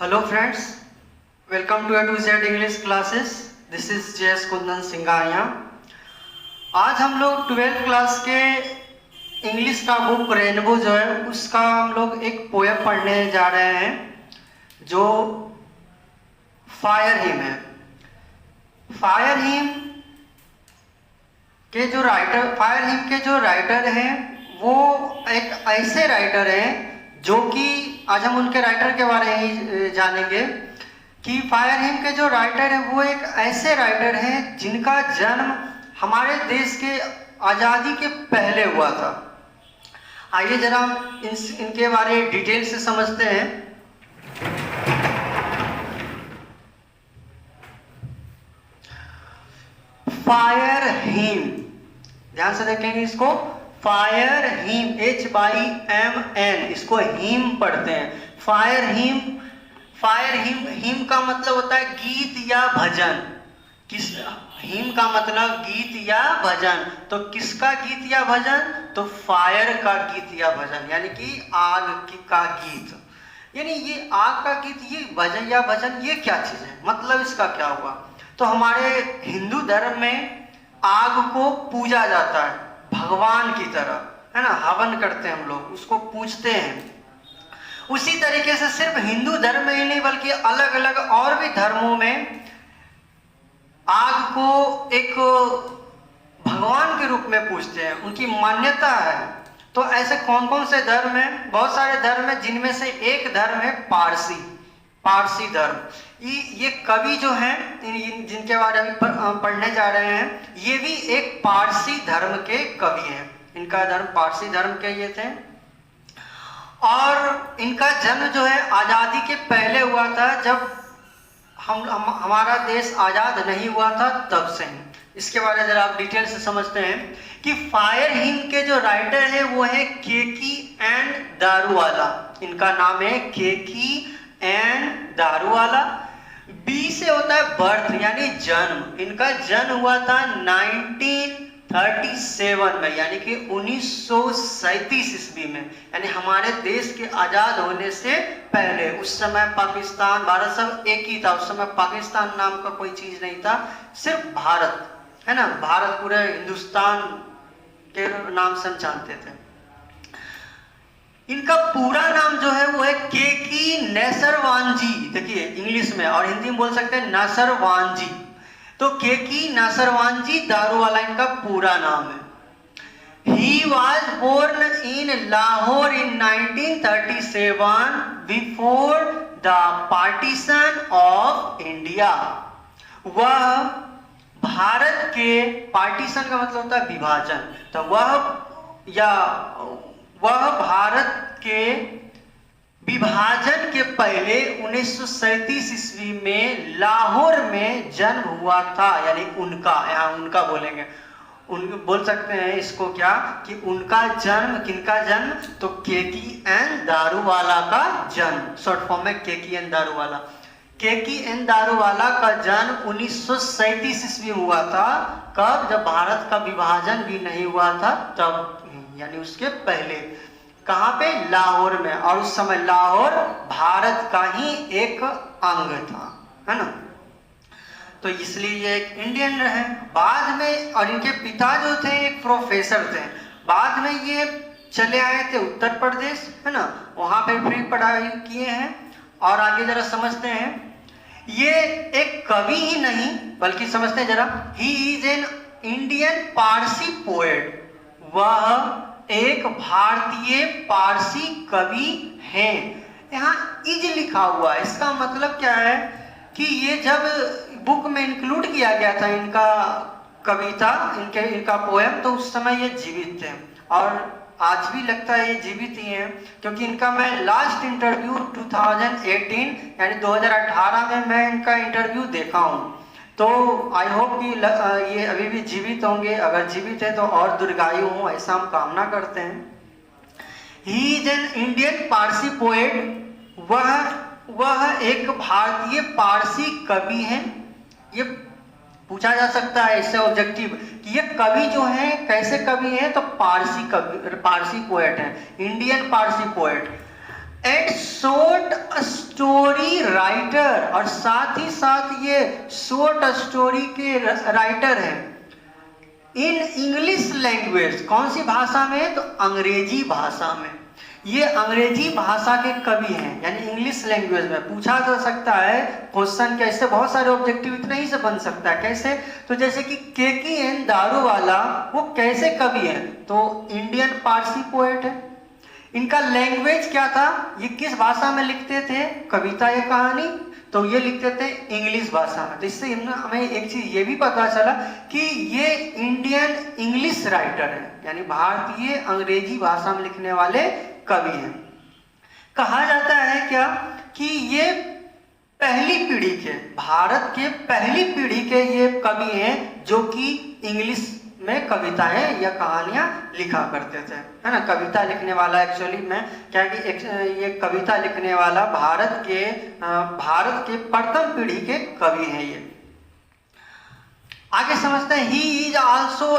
Hello friends, welcome to A to Z English classes. This is JS Kundan Singhania. आज हम लोग 12th class के English का बुक रेनबो जो है उसका हम लोग एक पोएम पढ़ने जा रहे हैं जो फायर हिम है। फायर हिम के जो राइटर हैं वो एक ऐसे राइटर हैं जो कि आज हम उनके राइटर के बारे में जानेंगे कि फायर हिम के जो राइटर हैं वो एक ऐसे राइटर हैं जिनका जन्म हमारे देश के आज़ादी के पहले हुआ था। आइए जरा हम इनके बारे में डिटेल से समझते हैं। फायर हिम, ध्यान से देखेंगे इसको, फायर हिम, HYMN, इसको हिम पढ़ते हैं। फायर हिम, हिम का मतलब होता है गीत या भजन। हिम का मतलब गीत या भजन। तो किसका गीत या भजन? तो फायर का गीत या भजन, यानी कि आग का गीत। यानी ये आग का गीत, ये भजन या भजन, ये क्या चीज है? मतलब इसका क्या हुआ? तो हमारे हिंदू धर्म में आग को पूजा जाता है भगवान की तरह, है ना। हवन करते हैं हम लोग, उसको पूजते हैं। उसी तरीके से सिर्फ हिंदू धर्म में ही नहीं बल्कि अलग अलग और भी धर्मों में आग को एक भगवान के रूप में पूजते हैं, उनकी मान्यता है। तो ऐसे कौन कौन से धर्म हैं? बहुत सारे धर्म हैं, जिनमें से एक धर्म है पारसी धर्म। ये कवि जो हैं जिनके बारे में पढ़ने जा रहे हैं, ये भी एक पारसी धर्म के कवि हैं। इनका धर्म पारसी धर्म के ये थे और इनका जन्म जो है आज़ादी के पहले हुआ था, जब हमारा देश आज़ाद नहीं हुआ था तब से ही। इसके बारे में जरा आप डिटेल से समझते हैं कि फायर हिम के जो राइटर हैं वो है केकी एंड दारूवाला। इनका नाम है केकी एंड दारूवाला। बी से होता है बर्थ यानी जन्म। इनका जन्म हुआ था 1937 में, यानी कि 1937 ईस्वी में, यानी हमारे देश के आज़ाद होने से पहले। उस समय पाकिस्तान भारत सब एक ही था। उस समय पाकिस्तान नाम का कोई चीज़ नहीं था, सिर्फ भारत, है ना। भारत पूरे हिंदुस्तान के नाम से हम जानते थे। इनका पूरा नाम जो है वो है केकी नसरवांजी। देखिए इंग्लिश में और हिंदी में बोल सकते हैं नसरवांजी। तो केकी नसरवांजी दारूवाला इनका पूरा नाम है। He was born in Lahore in 1937 before the partition of India। वह भारत के, पार्टीशन का मतलब होता है विभाजन, तो वह भारत के विभाजन के पहले 1937 ईस्वी में लाहौर में जन्म हुआ था। यानी उनका, यहाँ उनका बोलेंगे, बोल सकते हैं इसको क्या कि उनका जन्म, किनका जन्म? तो केकी एन दारूवाला का जन्म, शॉर्ट फॉर्म में केकी एन दारूवाला। केकी एन दारूवाला का जन्म 1937 ईस्वी में हुआ था। कब? जब भारत का विभाजन भी नहीं हुआ था तब, यानी उसके पहले। कहाँ पे? लाहौर में। और उस समय लाहौर भारत का ही एक अंग था, है ना। तो इसलिए ये एक इंडियन रहे। बाद में, और इनके पिता जो थे एक प्रोफेसर थे। बाद में ये चले आए थे उत्तर प्रदेश, है ना, वहाँ पे फ्री पढ़ाई किए हैं। और आगे जरा समझते हैं, ये एक कवि ही नहीं बल्कि समझते हैं जरा, he is an Indian Parsi poet. वह एक भारतीय पारसी कवि हैं। यहाँ इज लिखा हुआ है, इसका मतलब क्या है कि ये जब बुक में इंक्लूड किया गया था इनका कविता, इनका पोएम, तो उस समय ये जीवित थे। और आज भी लगता है ये जीवित ही हैं, क्योंकि इनका मैं लास्ट इंटरव्यू 2018 यानी 2018 में मैं इनका इंटरव्यू देखा हूँ। तो आई होप कि ये अभी भी जीवित होंगे। अगर जीवित है तो और दीर्घायु हो, ऐसा हम कामना करते हैं। He is an Indian Parsi poet. वह एक भारतीय पारसी कवि हैं। ये पूछा जा सकता है इससे ऑब्जेक्टिव कि ये कवि जो हैं कैसे कवि हैं? तो पारसी पोएट हैं, Indian Parsi poet. And short story writer, और साथ ही साथ ये शॉर्ट स्टोरी के राइटर हैं इन इंग्लिश लैंग्वेज। कौन सी भाषा में? तो अंग्रेजी भाषा में। ये अंग्रेजी भाषा के कवि हैं, यानी इंग्लिश लैंग्वेज में। पूछा जा सकता है क्वेश्चन, कैसे बहुत सारे ऑब्जेक्टिव इतना ही से बन सकता है। कैसे? तो जैसे कि KKN दारूवाला वो कैसे कवि हैं? तो इंडियन पारसी पोएट है। इनका लैंग्वेज क्या था? ये किस भाषा में लिखते थे कविता या कहानी? तो ये लिखते थे इंग्लिश भाषा में। तो इससे हमें एक चीज ये भी पता चला कि ये इंडियन इंग्लिश राइटर है, यानी भारतीय अंग्रेजी भाषा में लिखने वाले कवि हैं। कहा जाता है क्या कि ये पहली पीढ़ी के, भारत के पहली पीढ़ी के ये कवि हैं जो कि इंग्लिश में कविताएं या कहानियां लिखा करते थे, है ना। कविता लिखने वाला एक्चुअली में क्या कि ये कविता लिखने वाला भारत के प्रथम पीढ़ी के कवि हैं ये। आगे समझते हैं। He is also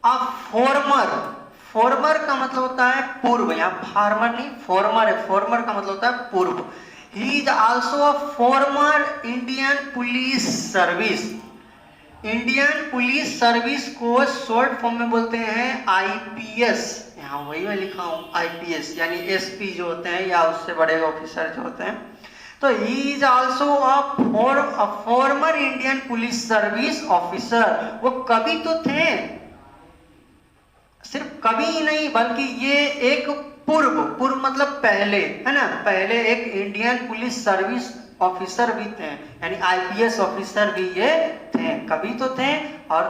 a former. Farmer का मतलब होता है पूर्व, यहाँ फार्मर नहीं फॉर्मर है। फॉर्मर का मतलब होता है पूर्व। He is also a former Indian police service. Indian police service को शॉर्ट फॉर्म में बोलते हैं IPS। यहाँ वही मैं लिखा हूँ IPS, यानी SP जो होते हैं या उससे बड़े ऑफिसर जो होते हैं। तो he is also a former Indian police service officer. वो कवि तो थे, सिर्फ कवि ही नहीं बल्कि ये एक पूर्व मतलब पहले, है ना, पहले एक इंडियन पुलिस सर्विस ऑफिसर भी थे, यानी IPS ऑफिसर भी ये थे। कवि तो थे और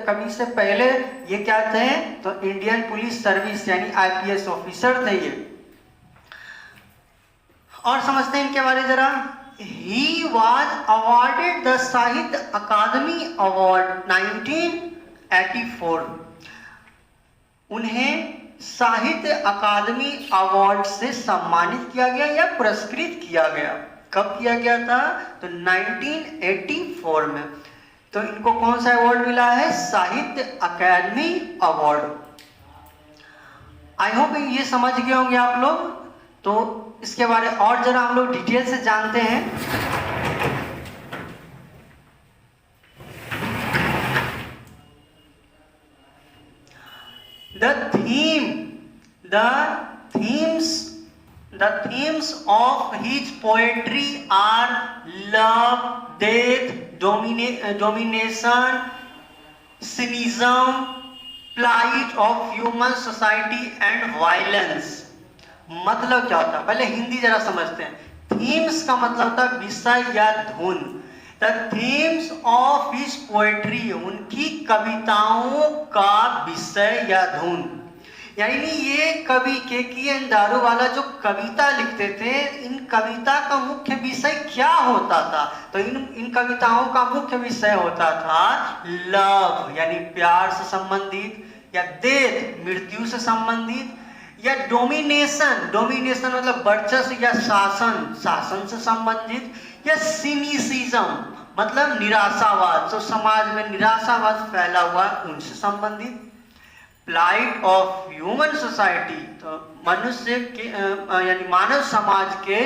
कवि से पहले ये क्या थे? तो इंडियन पुलिस सर्विस यानी IPS ऑफिसर थे ये। और समझते हैं इनके बारे जरा। ही वॉज अवॉर्डेड द साहित्य अकादमी अवार्ड 1984। उन्हें साहित्य अकादमी अवार्ड से सम्मानित किया गया या पुरस्कृत किया गया। कब किया गया था? तो 1984 में। तो इनको कौन सा अवार्ड मिला है? साहित्य अकादमी अवार्ड। आई होप ये समझ गए होंगे आप लोग। तो इसके बारे और जरा हम लोग डिटेल से जानते हैं। The themes of his poetry are love, death, domination, cynicism, plight of human society and violence। मतलब क्या होता है? पहले हिंदी जरा समझते हैं। थीम्स का मतलब होता है विषय या धुन। The themes of his poetry, उनकी कविताओं का विषय या धुन। यानी ये कवि KKN दारूवाला जो कविता लिखते थे, इन कविता का मुख्य विषय क्या होता था? तो इन कविताओं का मुख्य विषय होता था लव, यानी प्यार से संबंधित, या डेथ, मृत्यु से संबंधित, या डोमिनेशन मतलब वर्चस्व या शासन से संबंधित, या सिनिसिज्म मतलब निराशावाद, जो समाज में निराशावाद फैला हुआ उनसे संबंधित। प्लाइट ऑफ ह्यूमन सोसाइटी, तो मनुष्य के यानी मानव समाज के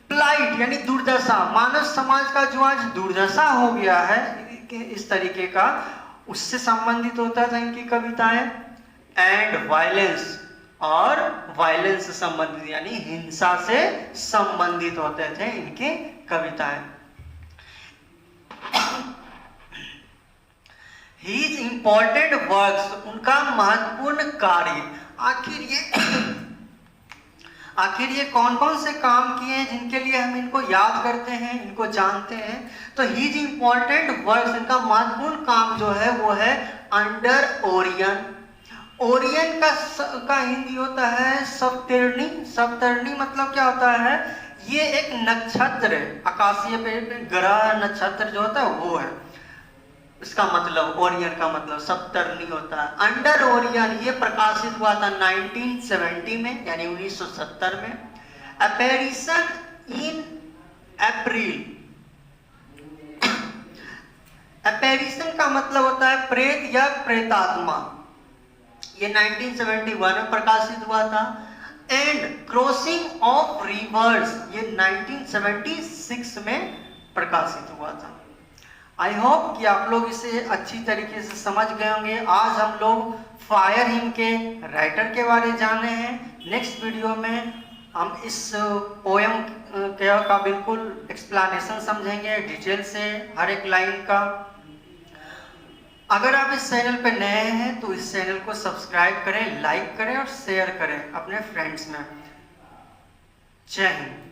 प्लाइट यानी दुर्दशा, मानव समाज का जो आज दुर्दशा हो गया है इस तरीके का, उससे संबंधित होता था इनकी कविताएं। एंड वायलेंस, और वायलेंस से संबंधित यानी हिंसा से संबंधित होते थे इनके कविताएं। His important works, उनका महत्वपूर्ण कार्य। आखिर ये कौन कौन से काम किए हैं जिनके लिए हम इनको याद करते हैं, इनको जानते हैं? तो His important works, इनका महत्वपूर्ण काम जो है वो है अंडर ओरियन। ओरियन का हिंदी होता है सप्तर्णी। सप्तर्णी मतलब क्या होता है? ये एक नक्षत्र है, आकाशीय पे ग्रह नक्षत्र जो होता है वो है, इसका मतलब ओरियन का मतलब सप्तर्णी होता है। अंडर ओरियन ये प्रकाशित हुआ था 1970 में, यानी 1970 में। अपैरिशन इन अप्रैल। अपैरिशन का मतलब होता है प्रेत या प्रेतात्मा। ये 1971 में प्रकाशित हुआ था। एंड क्रॉसिंग ऑफ रिवर्स, ये 1976 में प्रकाशित हुआ था। आई होप कि आप लोग इसे अच्छी तरीके से समझ गए होंगे। आज हम लोग फायर हिम के राइटर के बारे में जाने हैं। नेक्स्ट वीडियो में हम इस पोयम का बिल्कुल एक्सप्लेनेशन समझेंगे डिटेल से, हर एक लाइन का। अगर आप इस चैनल पे नए हैं तो इस चैनल को सब्सक्राइब करें, लाइक करें और शेयर करें अपने फ्रेंड्स में। जय हिंद।